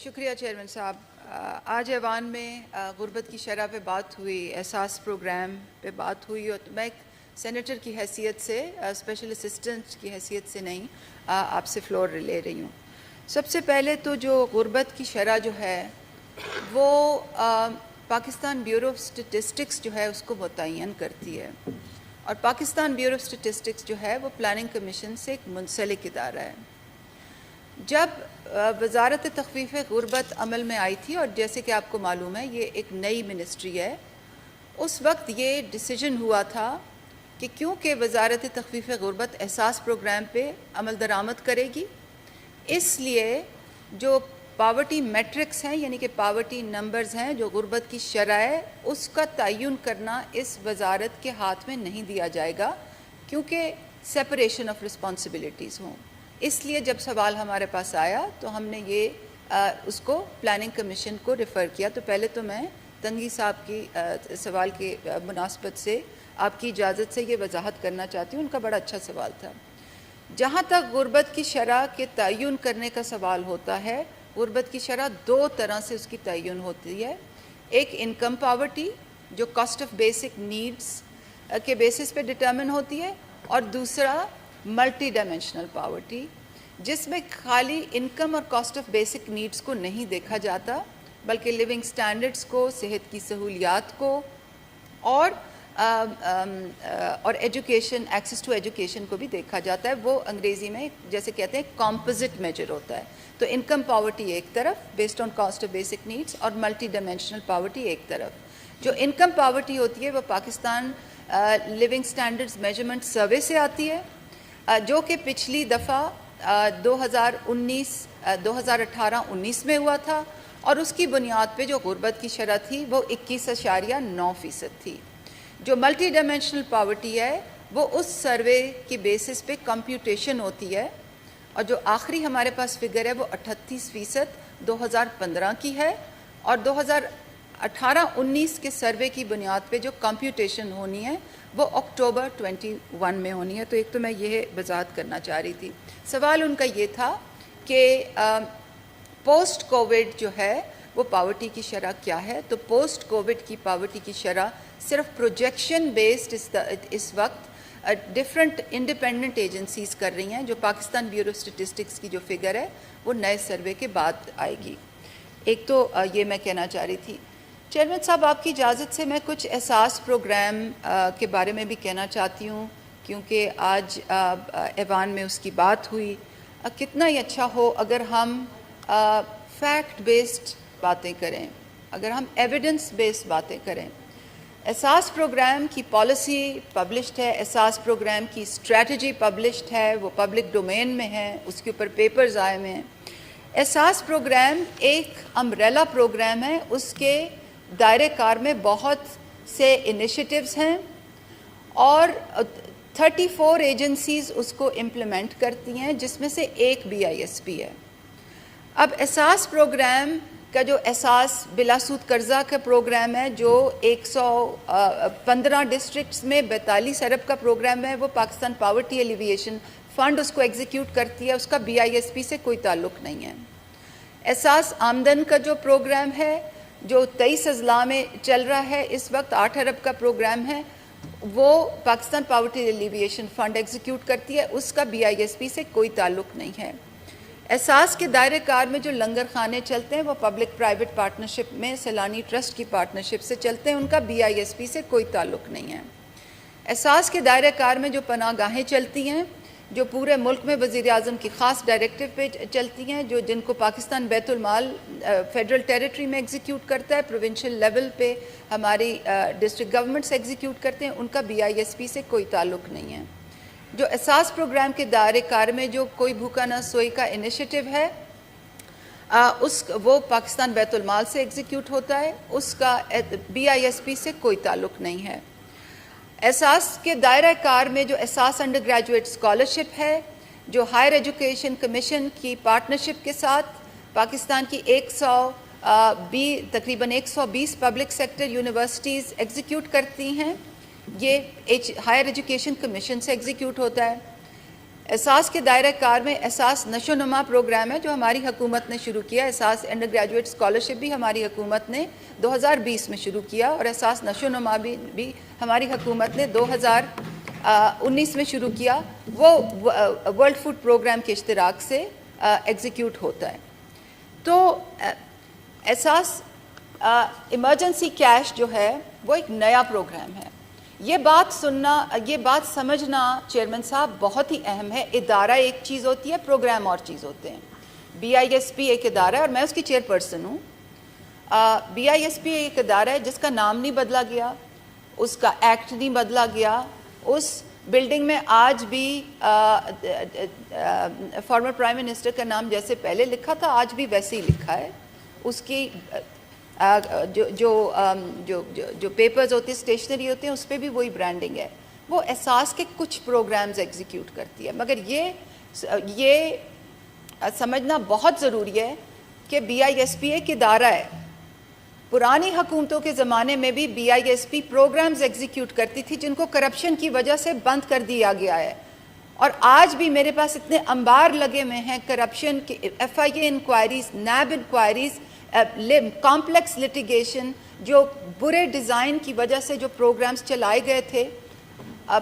شکریہ چیئرمین صاحب. آج ایوان میں غربت کی شرح پہ بات ہوئی, احساس پروگرام پہ بات ہوئی, اور میں ایک سینیٹر کی حیثیت سے, اسپیشل اسسٹنٹ کی حیثیت سے نہیں, آپ سے فلور لے رہی ہوں. سب سے پہلے تو جو غربت کی شرح جو ہے وہ پاکستان بیورو آف اسٹیٹسٹکس جو ہے اس کو متعین کرتی ہے, اور پاکستان بیورو آف اسٹیٹسٹکس جو ہے وہ پلاننگ کمیشن سے ایک منسلک ادارہ ہے. جب وزارت تخفیف غربت عمل میں آئی تھی, اور جیسے کہ آپ کو معلوم ہے یہ ایک نئی منسٹری ہے, اس وقت یہ ڈیسیجن ہوا تھا کہ کیونکہ وزارت تخفیف غربت احساس پروگرام پہ عمل درآمد کرے گی, اس لیے جو پاورٹی میٹرکس ہیں یعنی کہ پاورٹی نمبرز ہیں, جو غربت کی شرح ہے, اس کا تعین کرنا اس وزارت کے ہاتھ میں نہیں دیا جائے گا, کیونکہ سپریشن آف رسپانسبلٹیز ہوں. اس لیے جب سوال ہمارے پاس آیا تو ہم نے یہ اس کو پلاننگ کمیشن کو ریفر کیا. تو پہلے تو میں تنگی صاحب کی سوال کی مناسبت سے آپ کی اجازت سے یہ وضاحت کرنا چاہتی ہوں, ان کا بڑا اچھا سوال تھا. جہاں تک غربت کی شرح کے تعین کرنے کا سوال ہوتا ہے, غربت کی شرح دو طرح سے اس کی تعین ہوتی ہے. ایک انکم پاورٹی جو کاسٹ آف بیسک نیڈس کے بیسس پہ ڈٹرمن ہوتی ہے, اور دوسرا ملٹی ڈائمینشنل پاورٹی جس میں خالی انکم اور کاسٹ آف بیسک نیڈس کو نہیں دیکھا جاتا بلکہ لیونگ سٹینڈرڈز کو, صحت کی سہولیات کو, اور ایجوکیشن, ایکسیس ٹو ایجوکیشن کو بھی دیکھا جاتا ہے. وہ انگریزی میں جیسے کہتے ہیں کمپوزٹ میجر ہوتا ہے. تو انکم پاورٹی ایک طرف based on cost of basic needs, اور ملٹی ڈائمینشنل پاورٹی ایک طرف. جو انکم پاورٹی ہوتی ہے وہ Pakistan living standards measurement survey سے آتی ہے, جو کہ پچھلی دفعہ 2018-19 میں ہوا تھا, اور اس کی بنیاد پہ جو غربت کی شرح تھی وہ 21.9% تھی. جو ملٹی ڈائمینشنل پاورٹی ہے وہ اس سروے کی بیسس پہ کمپیوٹیشن ہوتی ہے, اور جو آخری ہمارے پاس فگر ہے وہ 38% 2015 کی ہے, اور 2018-19 کے سروے کی بنیاد پہ جو کمپیوٹیشن ہونی ہے وہ اکتوبر 21 میں ہونی ہے. تو ایک تو میں یہ وضاحت کرنا چاہ رہی تھی. سوال ان کا یہ تھا کہ پوسٹ کووڈ جو ہے وہ پاورٹی کی شرح کیا ہے. تو پوسٹ کووڈ کی پاورٹی کی شرح صرف پروجیکشن بیسڈ اس وقت ڈفرینٹ انڈیپینڈنٹ ایجنسیز کر رہی ہیں. جو پاکستان بیورو آف اسٹیٹسٹکس کی جو فگر ہے وہ نئے سروے کے بعد آئے گی. ایک تو یہ میں کہنا چاہ رہی تھی. چیئرمین صاحب آپ کی اجازت سے میں کچھ احساس پروگرام کے بارے میں بھی کہنا چاہتی ہوں, کیونکہ آج ایوان میں اس کی بات ہوئی. کتنا ہی اچھا ہو اگر ہم فیکٹ بیسڈ باتیں کریں, اگر ہم ایویڈنس بیسڈ باتیں کریں. احساس پروگرام کی پالیسی پبلشڈ ہے, احساس پروگرام کی اسٹریٹجی پبلشڈ ہے, وہ پبلک ڈومین میں ہے, اس کے اوپر پیپرز آئے ہوئے ہیں. احساس پروگرام ایک امبریلا پروگرام ہے, اس کے دائرہ کار میں بہت سے انیشیٹیوز ہیں, اور 34 ایجنسیز اس کو امپلیمنٹ کرتی ہیں, جس میں سے ایک BISP ہے. اب احساس پروگرام کا جو احساس بلا سود قرضہ کا پروگرام ہے, جو 115 ڈسٹرکٹس میں 42 ارب کا پروگرام ہے, وہ پاکستان پاورٹی ایلیویشن فنڈ اس کو ایگزیکیوٹ کرتی ہے, اس کا BISP سے کوئی تعلق نہیں ہے. احساس آمدن کا جو پروگرام ہے جو 23 اضلاع میں چل رہا ہے اس وقت, 8 ارب کا پروگرام ہے, وہ Pakistan poverty alleviation fund execute کرتی ہے, اس کا BISP سے کوئی تعلق نہیں ہے. احساس کے دائرہ کار میں جو لنگر خانے چلتے ہیں وہ پبلک پرائیویٹ پارٹنرشپ میں سیلانی ٹرسٹ کی پارٹنرشپ سے چلتے ہیں, ان کا BISP سے کوئی تعلق نہیں ہے. احساس کے دائرہ کار میں جو پناہ گاہیں چلتی ہیں, جو پورے ملک میں وزیر اعظم کی خاص ڈائریکٹیو پہ چلتی ہیں, جن کو پاکستان بیت المال فیڈرل ٹیریٹری میں ایگزیکیوٹ کرتا ہے, پروونشل لیول پہ ہماری ڈسٹرکٹ گورنمنٹس ایگزیکیوٹ کرتے ہیں, ان کا BISP سے کوئی تعلق نہیں ہے. جو احساس پروگرام کے دائرہ کار میں جو کوئی بھوکا نہ سوئی کا انیشیٹو ہے, وہ پاکستان بیت المال سے ایگزیکیوٹ ہوتا ہے, اس کا BISP سے کوئی تعلق نہیں ہے. احساس کے دائرہ کار میں جو احساس انڈر گریجویٹ اسکالرشپ ہے, جو ہائر ایجوکیشن کمیشن کی پارٹنرشپ کے ساتھ پاکستان کی تقریباً 120 پبلک سیکٹر یونیورسٹیز ایگزیکیوٹ کرتی ہیں, یہ ہائر ایجوکیشن کمیشن سے ایگزیکیوٹ ہوتا ہے. احساس کے دائرہ کار میں احساس نشو نما پروگرام ہے جو ہماری حکومت نے شروع کیا. احساس انڈر گریجویٹ اسکالرشپ بھی ہماری حکومت نے 2020 میں شروع کیا, اور احساس نشو نما بھی ہماری حکومت نے 2019 میں شروع کیا. وہ ورلڈ فوڈ پروگرام کے اشتراک سے ایگزیکیوٹ ہوتا ہے. تو احساس ایمرجنسی کیش جو ہے وہ ایک نیا پروگرام ہے. یہ بات سمجھنا چیئرمین صاحب بہت ہی اہم ہے. ادارہ ایک چیز ہوتی ہے, پروگرام اور چیز ہوتے ہیں. BISP ایک ادارہ ہے اور میں اس کی چیئر پرسن ہوں. BISP ایک ادارہ ہے جس کا نام نہیں بدلا گیا, اس کا ایکٹ نہیں بدلا گیا. اس بلڈنگ میں آج بھی فارمر پرائم منسٹر کا نام جیسے پہلے لکھا تھا آج بھی ویسے ہی لکھا ہے. اس کی جو پیپرز ہوتے ہیں, اسٹیشنری ہوتے ہیں, اس پہ بھی وہی برانڈنگ ہے. وہ احساس کے کچھ پروگرامز ایگزیکیوٹ کرتی ہے. مگر یہ سمجھنا بہت ضروری ہے کہ BISP ایک ادارہ ہے. پرانی حکومتوں کے زمانے میں بھی BISP پروگرامز ایگزیکیوٹ کرتی تھی جن کو کرپشن کی وجہ سے بند کر دیا گیا ہے. اور آج بھی میرے پاس اتنے انبار لگے ہوئے ہیں کرپشن کے, FIA inquiries, NAB inquiries, complex litigation, جو برے ڈیزائن کی وجہ سے جو پروگرامز چلائے گئے تھے,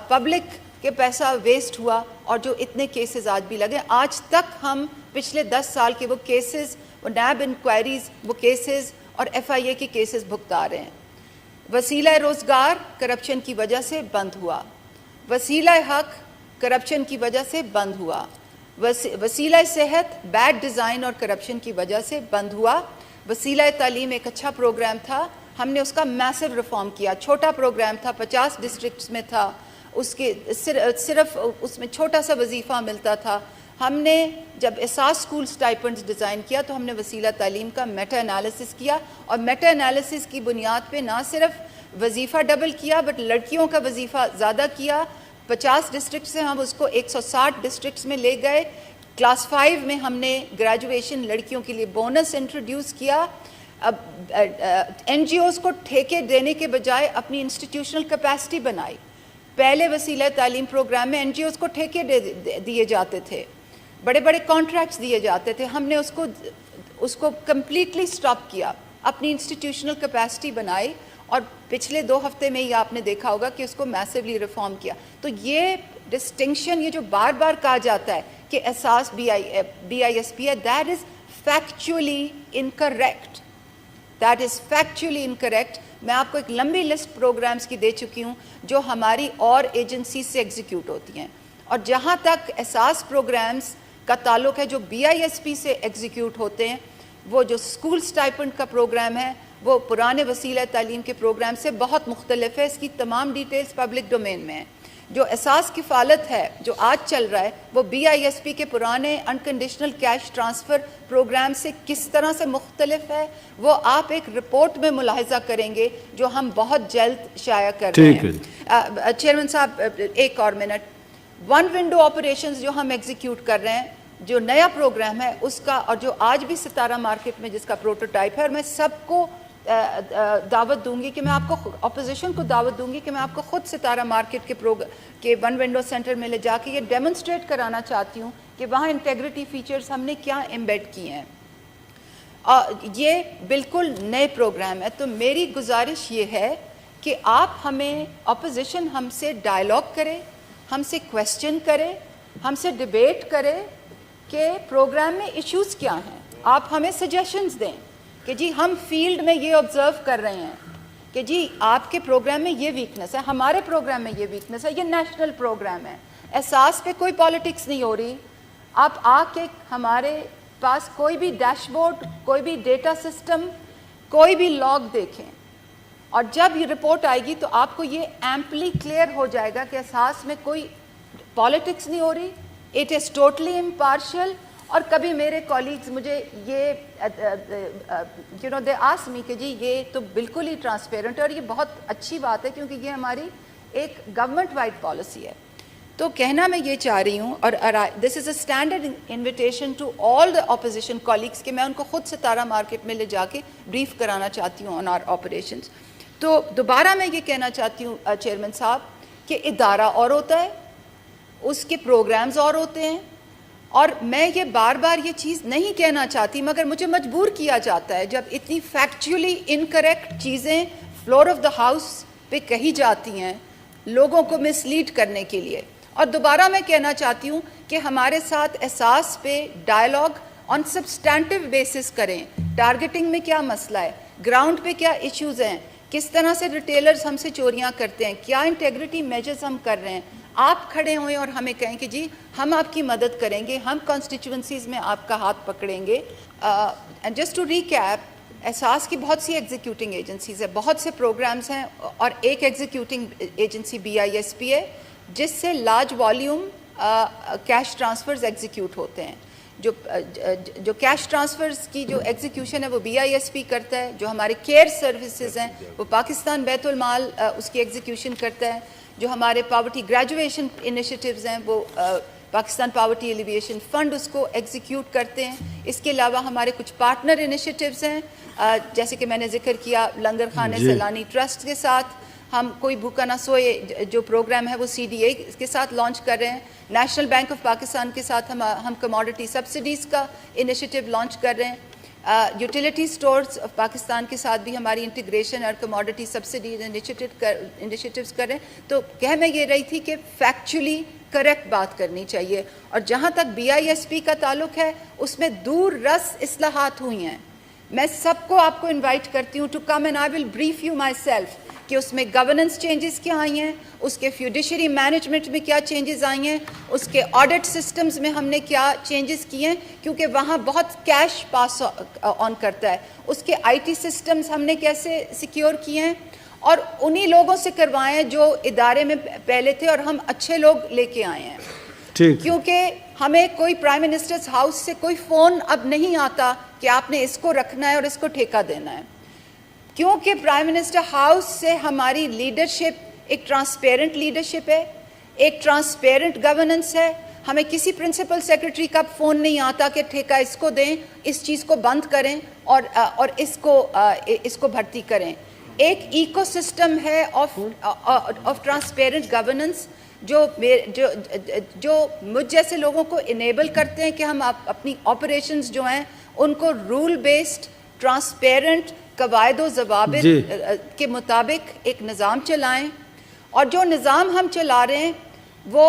پبلک کے پیسہ ویسٹ ہوا, اور جو اتنے کیسز آج بھی لگے. آج تک ہم پچھلے 10 سال کے وہ کیسز, وہ نیب انکوائریز, وہ کیسز اور FIA کے کیسز بھگتا رہے ہیں. وسیلہ روزگار کرپشن کی وجہ سے بند ہوا. وسیلہ حق کرپشن کی وجہ سے بند ہوا. وسیلہ صحت بیڈ ڈیزائن اور کرپشن کی وجہ سے بند ہوا. وسیلہ تعلیم ایک اچھا پروگرام تھا, ہم نے اس کا میسو ریفارم کیا. چھوٹا پروگرام تھا, 50 ڈسٹرکٹس میں تھا, اس کے صرف اس میں چھوٹا سا وظیفہ ملتا تھا. ہم نے جب احساس اسکول اسٹائپنڈز ڈیزائن کیا تو ہم نے وسیلہ تعلیم کا میٹا انالیسس کیا, اور میٹا انالیسس کی بنیاد پہ نہ صرف وظیفہ ڈبل کیا بٹ لڑکیوں کا وظیفہ زیادہ کیا. 50 ڈسٹرکٹ سے ہم اس کو 160 ڈسٹرکٹس میں لے گئے. کلاس 5 میں ہم نے گریجویشن لڑکیوں کے لیے بونس انٹروڈیوس کیا. اب NGOs کو ٹھیکے دینے کے بجائے اپنی انسٹیٹیوشنل کیپیسٹی بنائی. پہلے وسیلہ تعلیم پروگرام میں NGOs کو ٹھیکے دیے جاتے تھے, بڑے بڑے کانٹریکٹس دیے جاتے تھے. ہم نے اس کو کمپلیٹلی سٹاپ کیا, اپنی انسٹیٹیوشنل کیپیسٹی بنائی, اور پچھلے 2 ہفتے میں ہی آپ نے دیکھا ہوگا کہ اس کو میسولی ریفارم کیا. تو یہ ڈسٹنکشن, یہ جو بار بار کہا جاتا ہے کہ احساس BISP ہے, that is factually incorrect. That is factually incorrect. میں آپ کو ایک لمبی لسٹ پروگرامز کی دے چکی ہوں جو ہماری اور ایجنسی سے ایگزیکیوٹ ہوتی ہیں. اور جہاں تک احساس پروگرامز کا تعلق ہے جو BISP سے ایگزیکیوٹ ہوتے ہیں, وہ جو اسکول اسٹائپنڈ کا پروگرام ہے وہ پرانے وسیلہ تعلیم کے پروگرام سے بہت مختلف ہے. اس کی تمام ڈیٹیلز پبلک ڈومین میں ہیں. جو احساس کفالت ہے جو آج چل رہا ہے وہ BISP کے پرانے انکنڈیشنل کیش ٹرانسفر پروگرام سے کس طرح سے مختلف ہے, وہ آپ ایک رپورٹ میں ملاحظہ کریں گے جو ہم بہت جلد شائع کر رہے ہیں. چیئرمین صاحب ایک اور منٹ. ون ونڈو آپریشنز جو ہم ایگزیکیوٹ کر رہے ہیں, جو نیا پروگرام ہے اس کا, اور جو آج بھی ستارہ مارکیٹ میں جس کا پروٹوٹائپ ہے, اور میں سب کو دعوت دوں گی کہ میں آپ کو, اپوزیشن کو دعوت دوں گی کہ میں آپ کو خود ستارہ مارکیٹ کے ون ونڈو سینٹر میں لے جا کے یہ ڈیمونسٹریٹ کرانا چاہتی ہوں کہ وہاں انٹیگریٹی فیچرز ہم نے کیا ایمبیڈ کیے ہیں. یہ بالکل نئے پروگرام ہے. تو میری گزارش یہ ہے کہ آپ ہمیں, اپوزیشن ہم سے ڈائلاگ کرے, ہم سے کویسچن کرے, ہم سے ڈیبیٹ کرے کہ پروگرام میں ایشوز کیا ہیں. آپ ہمیں سجیشنز دیں کہ جی ہم فیلڈ میں یہ آبزرو کر رہے ہیں کہ جی آپ کے پروگرام میں یہ ویکنس ہے, ہمارے پروگرام میں یہ ویکنس ہے, یہ نیشنل پروگرام ہے. احساس پہ کوئی پالیٹکس نہیں ہو رہی. آپ آ کے ہمارے پاس کوئی بھی ڈیش بورڈ, کوئی بھی ڈیٹا سسٹم, کوئی بھی لاگ دیکھیں, اور جب یہ رپورٹ آئے گی تو آپ کو یہ ایمپلی کلیئر ہو جائے گا کہ احساس میں کوئی پالیٹکس نہیں ہو رہی. It is totally impartial. اور کبھی میرے کولیگز مجھے یہ دے آسک می کہ جی یہ تو بالکل ہی ٹرانسپیرنٹ ہے, اور یہ بہت اچھی بات ہے کیونکہ یہ ہماری ایک گورنمنٹ وائڈ پالیسی ہے. تو کہنا میں یہ چاہ رہی ہوں, اور this is a standard invitation to all the opposition colleagues کہ میں ان کو خود ستارہ مارکیٹ میں لے جا کے بریف کرانا چاہتی ہوں آن آر آپریشنز. تو دوبارہ میں یہ کہنا چاہتی ہوں چیئرمین صاحب کہ ادارہ اور ہوتا ہے, اس کے پروگرامز اور ہوتے ہیں. اور میں یہ بار بار یہ چیز نہیں کہنا چاہتی مگر مجھے مجبور کیا جاتا ہے جب اتنی فیکچولی انکریکٹ چیزیں فلور آف دا ہاؤس پہ کہی جاتی ہیں لوگوں کو مس لیڈ کرنے کے لیے. اور دوبارہ میں کہنا چاہتی ہوں کہ ہمارے ساتھ احساس پہ ڈائلاگ آن سبسٹینٹیو بیسس کریں. ٹارگیٹنگ میں کیا مسئلہ ہے, گراؤنڈ پہ کیا ایشوز ہیں, کس طرح سے ریٹیلرز ہم سے چوریاں کرتے ہیں, کیا انٹیگریٹی میجرز ہم کر رہے ہیں. آپ کھڑے ہوئیں اور ہمیں کہیں کہ جی ہم آپ کی مدد کریں گے, ہم کانسٹیچوئنسیز میں آپ کا ہاتھ پکڑیں گے. جسٹ ٹو ریکیپ, احساس کی بہت سی ایگزیکیوٹنگ ایجنسیز ہیں, بہت سے پروگرامز ہیں, اور ایک ایگزیکیوٹنگ ایجنسی BISP ہے جس سے large volume cash transfers execute ہوتے ہیں. جو کیش ٹرانسفرز کی جو ایگزیکیوشن ہے وہ BISP کرتا ہے. جو ہمارے کیئر سروسز ہیں وہ پاکستان بیت المال اس کی ایگزیکیوشن کرتا ہے. جو ہمارے پاورٹی گریجویشن انیشیٹیوز ہیں وہ پاکستان پاورٹی ایلیویشن فنڈ اس کو ایگزیکیوٹ کرتے ہیں. اس کے علاوہ ہمارے کچھ پارٹنر انیشیٹیوز ہیں, جیسے کہ میں نے ذکر کیا لنگر خانے سیلانی ٹرسٹ کے ساتھ ہم کوئی بھوکا نہ سوئے جو پروگرام ہے وہ CDA کے ساتھ لانچ کر رہے ہیں. نیشنل بینک آف پاکستان کے ساتھ ہم کموڈٹی سبسڈیز کا انیشیٹیو لانچ کر رہے ہیں. یوٹیلیٹی اسٹورز آف پاکستان کے ساتھ بھی ہماری انٹیگریشن اور کموڈٹی سبسڈیز انیشیٹیوز کر رہے ہیں. تو کہہ میں یہ رہی تھی کہ فیکچولی کریکٹ بات کرنی چاہیے, اور جہاں تک BISP کا تعلق ہے اس میں دور رس اصلاحات ہوئی ہیں. میں سب کو آپ کو انوائٹ کرتی ہوں to come and I will brief you myself کہ اس میں گورننس چینجز کیا آئی ہیں, اس کے فیوڈیشری مینجمنٹ میں کیا چینجز آئی ہیں, اس کے آڈٹ سسٹمز میں ہم نے کیا چینجز کیے ہیں, کیونکہ وہاں بہت کیش پاس آن کرتا ہے. اس کے IT سسٹمز ہم نے کیسے سیکیور کیے ہیں, اور انہی لوگوں سے کروائے ہیں جو ادارے میں پہلے تھے, اور ہم اچھے لوگ لے کے آئے ہیں. کیونکہ ہمیں کوئی پرائم منسٹرز ہاؤس سے کوئی فون اب نہیں آتا کہ آپ نے اس کو رکھنا ہے اور اس کو ٹھیکہ دینا ہے, کیونکہ پرائم منسٹر ہاؤس سے ہماری لیڈرشپ ایک ٹرانسپیرنٹ لیڈرشپ ہے, ایک ٹرانسپیرنٹ گورننس ہے. ہمیں کسی پرنسپل سیکرٹری کا فون نہیں آتا کہ ٹھیکہ اس کو دیں, اس چیز کو بند کریں اور اس کو بھرتی کریں. ایک ایکو سسٹم ہے آف ٹرانسپیرنٹ گورننس جو مجھ جیسے لوگوں کو انیبل کرتے ہیں کہ ہم اپنی آپریشنز جو ہیں ان کو رول بیسڈ ٹرانسپیرنٹ قواعد و ضوابط کے مطابق ایک نظام چلائیں. اور جو نظام ہم چلا رہے ہیں وہ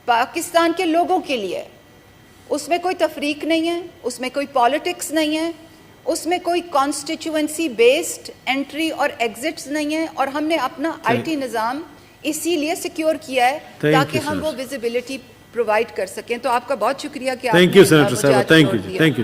پاکستان کے لوگوں کے لیے, اس میں کوئی تفریق نہیں ہے, اس میں کوئی پالیٹکس نہیں ہے, اس میں کوئی کانسٹیچوئنسی بیسڈ انٹری اور ایگزٹس نہیں ہے. اور ہم نے اپنا IT نظام اسی لیے سیکیور کیا ہے تاکہ ہم وہ ویزیبلٹی پرووائڈ کر سکیں. تو آپ کا بہت شکریہ کہ آپ نے مجھے آج چھوڑ دیا.